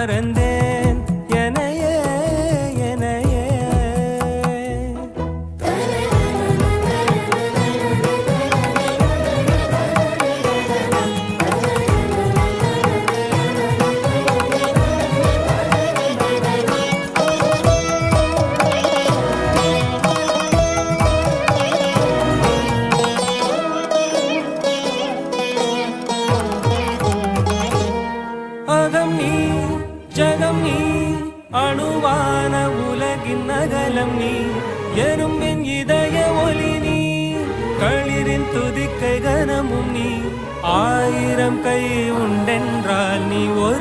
மறந்தேன் எனையே எனையே. அகம் நீ ஜகம் நீ அணுவான உலகின் அகலம் நீ எறும்பின் இதய ஒலி நீ களிரின் துதிக்கை கனமும் நீ ஆயிரம் கை உண்டென்றால் நீ ஒரு